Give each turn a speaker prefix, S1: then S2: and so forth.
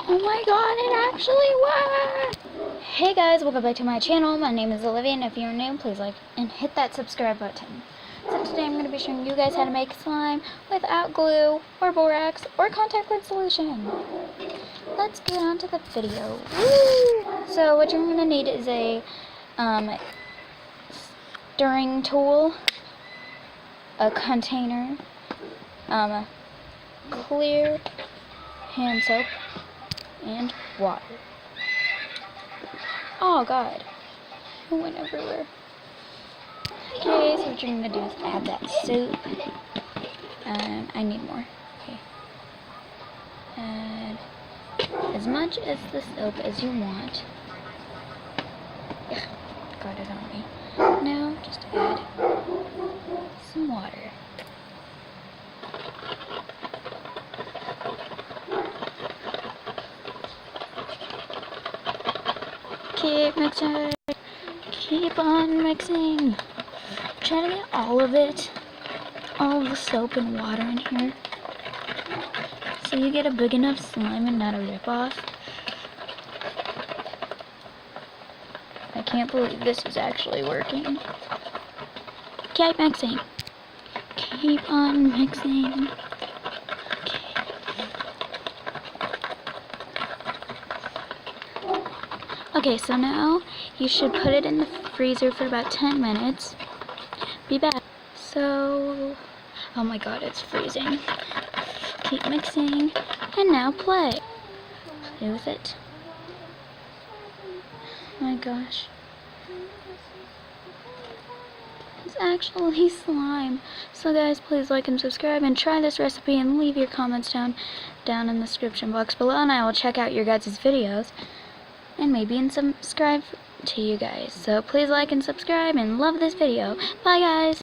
S1: Oh my god, it actually worked! Hey guys, welcome back to my channel. My name is Olivia, and if you're new, please like and hit that subscribe button. So today I'm going to be showing you guys how to make slime without glue, or borax, or contact lid solution. Let's get on to the video. Woo! So what you're going to need is a stirring tool, a container, clear hand soap, and water. Oh god, it went everywhere. Okay, so what you're gonna do is add that soap. I need more. Okay. Add as much as the soap as you want. Ugh, got it on me. Now just add some water. Keep mixing. Keep on mixing. Try to get all of it, all of the soap and water in here, so you get a big enough slime and not a rip-off. I can't believe this is actually working. Keep mixing. Keep on mixing. Okay, so now you should put it in the freezer for about 10 minutes. Be back. So, oh my god, it's freezing. Keep mixing, and now play. Play with it. Oh my gosh. It's actually slime. So guys, please like and subscribe and try this recipe and leave your comments down in the description box below, and I will check out your guys' videos and maybe subscribe to you guys. So please like and subscribe and love this video. Bye guys!